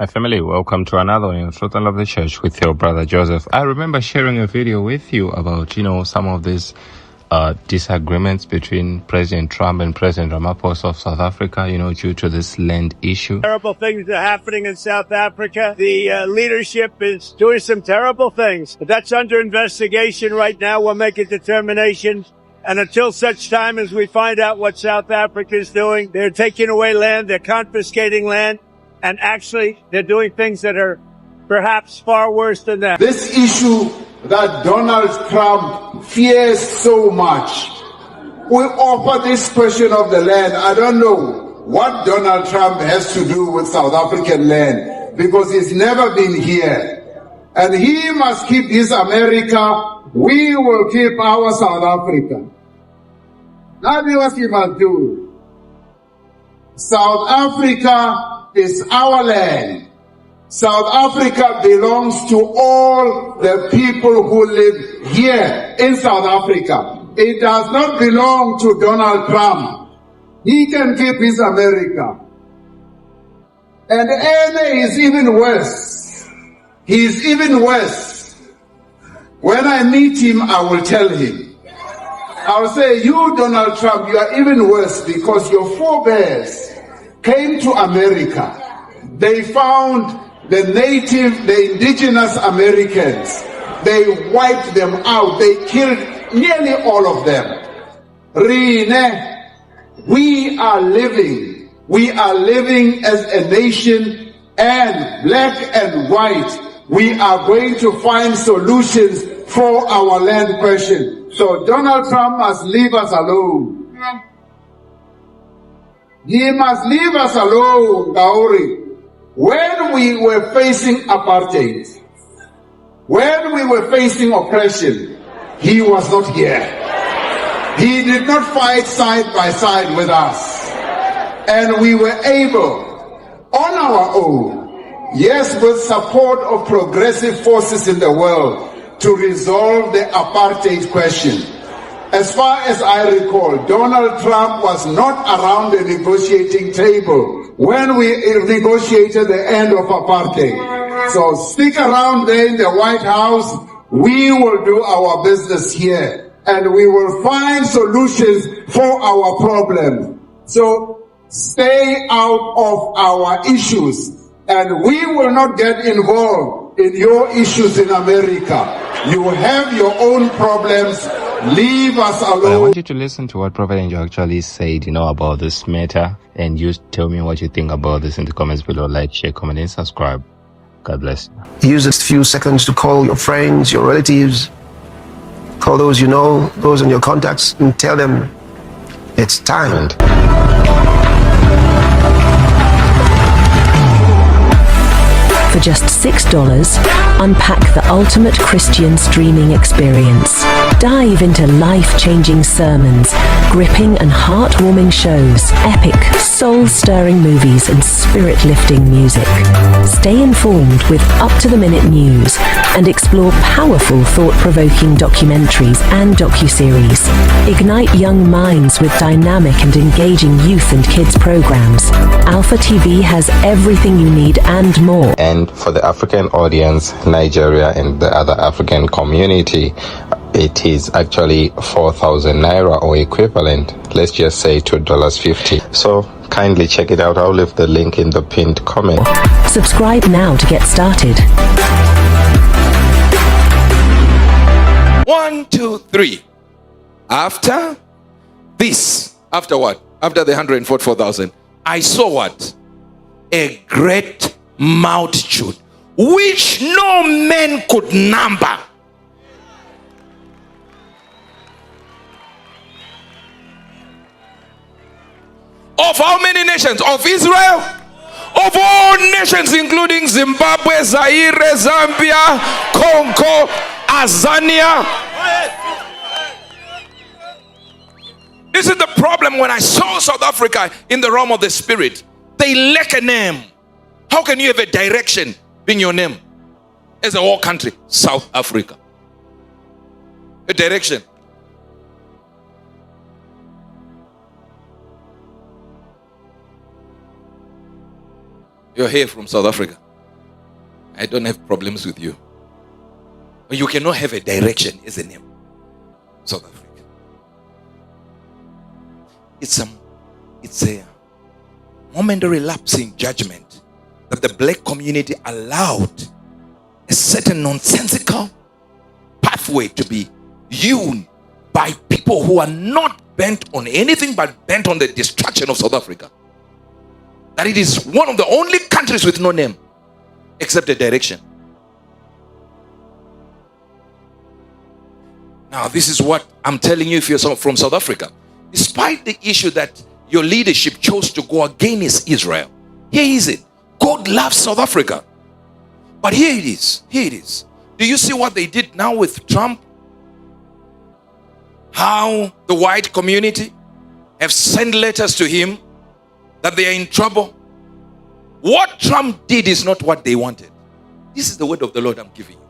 Hi family, welcome to another in Truth and Love the Church with your brother Joseph. I remember sharing a video with you about, some of these disagreements between President Trump and President Ramaphosa of South Africa, due to this land issue. Terrible things are happening in South Africa. The leadership is doing some terrible things. But that's under investigation right now. We'll make a determination. And until such time as we find out what South Africa is doing, they're taking away land, they're confiscating land. And actually, they're doing things that are perhaps far worse than that. This issue that Donald Trump fears so much, we offer this question of the land. I don't know what Donald Trump has to do with South African land, because he's never been here. And he must keep his America, we will keep our South Africa. That's what he must do. South Africa is our land. South Africa belongs to all the people who live here in South Africa. It does not belong to Donald Trump. He can keep his America. And is even worse. He's even worse. When I meet him, I will tell him. I'll say, you, Donald Trump, you are even worse because your forebears came to America. They found the indigenous Americans. They wiped them out. They killed nearly all of them. Rene, we are living as a nation, and black and white, we are going to find solutions for our land question. So Donald Trump must leave us alone. He must leave us alone, Gauri. When we were facing apartheid, when we were facing oppression, he was not here. He did not fight side by side with us. And we were able, on our own, yes, with support of progressive forces in the world, to resolve the apartheid question. As far as I recall, Donald Trump was not around the negotiating table when we negotiated the end of apartheid. So stick around there in the White House. We will do our business here, and we will find solutions for our problems. So stay out of our issues, and we will not get involved in your issues in America. You have your own problems. Leave us alone. But I want you to listen to what Prophet Angel actually said, about this matter, and you tell me what you think about this in the comments below. Like, share, comment, and subscribe. God bless you. Use a few seconds to call your friends, your relatives, call those you know, those in your contacts, and tell them it's time. For just $6, unpack the ultimate Christian streaming experience. Dive into life-changing sermons, gripping and heartwarming shows, epic, soul-stirring movies, and spirit-lifting music. Stay informed with up-to-the-minute news and explore powerful, thought-provoking documentaries and docuseries. Ignite young minds with dynamic and engaging youth and kids programs. Alpha TV has everything you need and more. And for the African audience, Nigeria and the other African community, it is actually 4,000 naira or equivalent. Let's just say $2.50. So kindly check it out. I'll leave the link in the pinned comment. Subscribe now to get started. 1, 2, 3. After this, after what? After the 144,000, I saw what? A great multitude, which no man could number. Of how many nations? Of Israel? Of all nations, including Zimbabwe, Zaire, Zambia, Congo, Azania. This is the problem when I saw South Africa in the realm of the spirit. They lack a name. How can you have a direction being your name? As a whole country, South Africa. A direction. You're here from South Africa. I don't have problems with you. But you cannot have a direction as a name. South Africa. It's a momentary lapse in judgment that the black community allowed a certain nonsensical pathway to be hewn by people who are not bent on anything but bent on the destruction of South Africa. That it is one of the only countries with no name except a direction. Now, this is what I'm telling you if you're from South Africa. Despite the issue that your leadership chose to go against Israel, here is it. God loves South Africa. But here it is. Here it is. Do you see what they did now with Trump? How the white community have sent letters to him that they are in trouble. What Trump did is not what they wanted. This is the word of the Lord I'm giving you.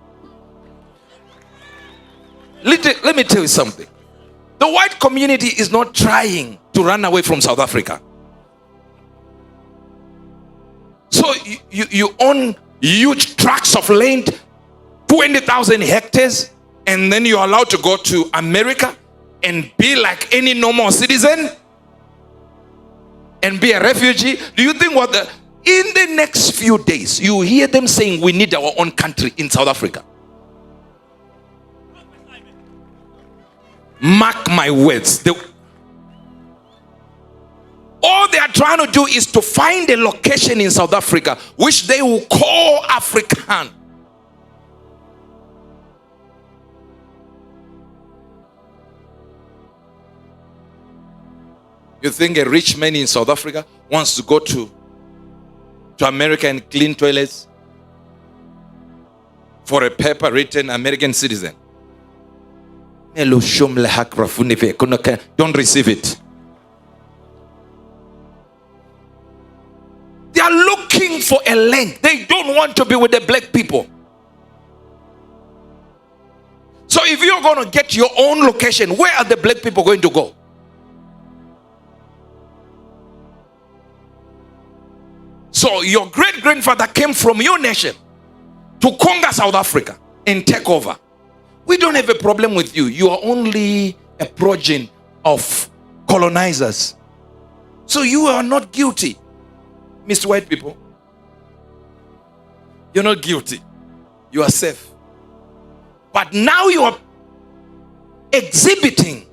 Let me tell you something. The white community is not trying to run away from South Africa. So you own huge tracts of land, 20,000 hectares, and then you're allowed to go to America and be like any normal citizen and be a refugee. Do you think in the next few days you hear them saying we need our own country in South Africa? Mark my words. All they are trying to do is to find a location in South Africa which they will call African. You think a rich man in South Africa wants to go to America and clean toilets for a paper written American citizen? Don't receive it. They are looking for a land. They don't want to be with the black people. So if you're going to get your own location, where are the black people going to go? So your great-grandfather came from your nation to conquer South Africa and take over. We don't have a problem with you. You are only a progeny of colonizers. So you are not guilty. Mr. White people, you're not guilty. You are safe. But now you are exhibiting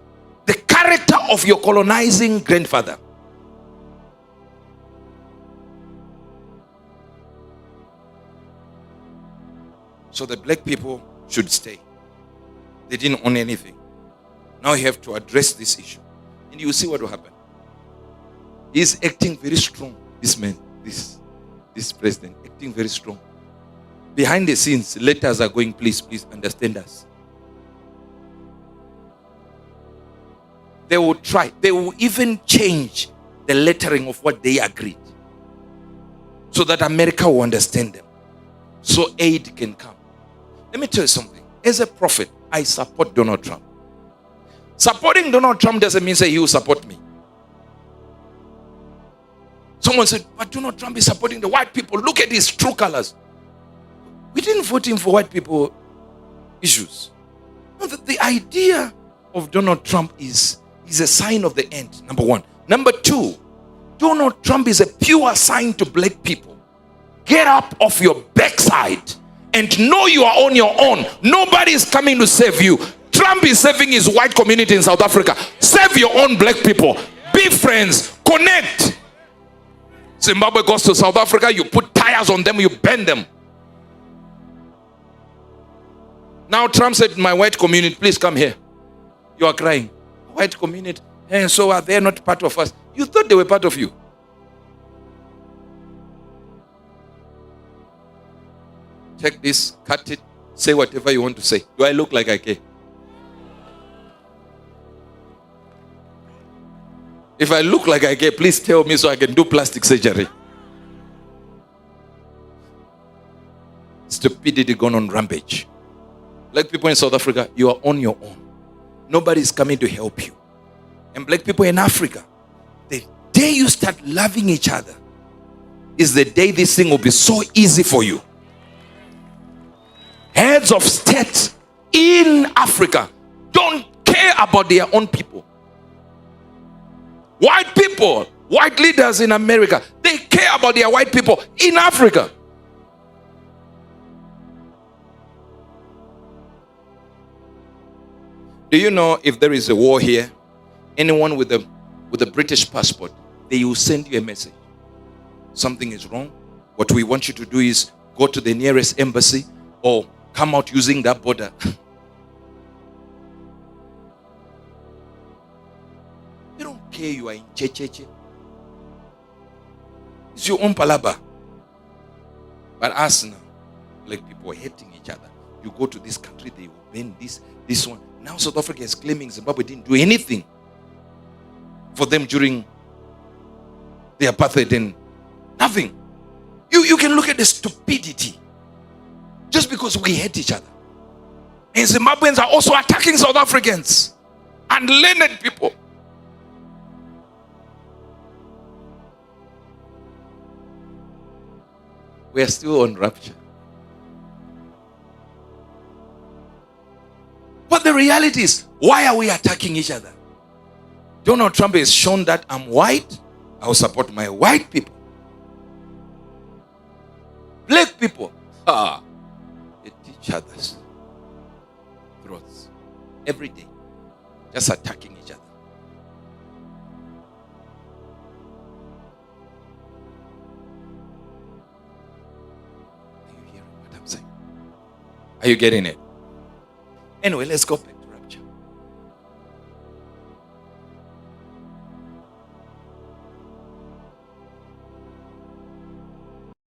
the character of your colonizing grandfather. So the black people should stay. They didn't own anything. Now you have to address this issue. And you will see what will happen. He's acting very strong. This man, this president, acting very strong. Behind the scenes, letters are going, please understand us. They will try. They will even change the lettering of what they agreed, so that America will understand them, so aid can come. Let me tell you something. As a prophet, I support Donald Trump. Supporting Donald Trump doesn't mean say he will support me. Someone said, but Donald Trump is supporting the white people. Look at his true colors. We didn't vote him for white people issues. No, the idea of Donald Trump is a sign of the end, number one. Number two, Donald Trump is a pure sign to black people. Get up off your backside and know you are on your own. Nobody is coming to save you. Trump is saving his white community in South Africa. Save your own black people. Be friends. Connect. Zimbabwe goes to South Africa, you put tires on them, you bend them. Now Trump said, my white community, please come here. You are crying. White community, and so are they not part of us? You thought they were part of you. Take this, cut it, say whatever you want to say. Do I look like I care? If I look like I care, please tell me so I can do plastic surgery. Stupidity gone on rampage. Black people in South Africa, you are on your own. Nobody is coming to help you. And black people in Africa, the day you start loving each other is the day this thing will be so easy for you. heads of state in Africa don't care about their own people. White people, white leaders in America, they care about their white people in Africa. Do you know if there is a war here, anyone with a British passport, they will send you a message. Something is wrong. What we want you to do is go to the nearest embassy or come out using that border. They don't care you are in Checheche. It's your own palaba. But us now, like people are hating each other. You go to this country, they will ban this one. Now South Africa is claiming Zimbabwe didn't do anything for them during the apartheid and nothing. You can look at the stupidity just because we hate each other. And Zimbabweans are also attacking South Africans and learned people. We are still on rapture. But the reality is, why are we attacking each other? Donald Trump has shown that I'm white. I will support my white people. Black people, they teach others throats every day, just attacking each other. Are you hearing what I'm saying? Are you getting it? Anyway, let's go back.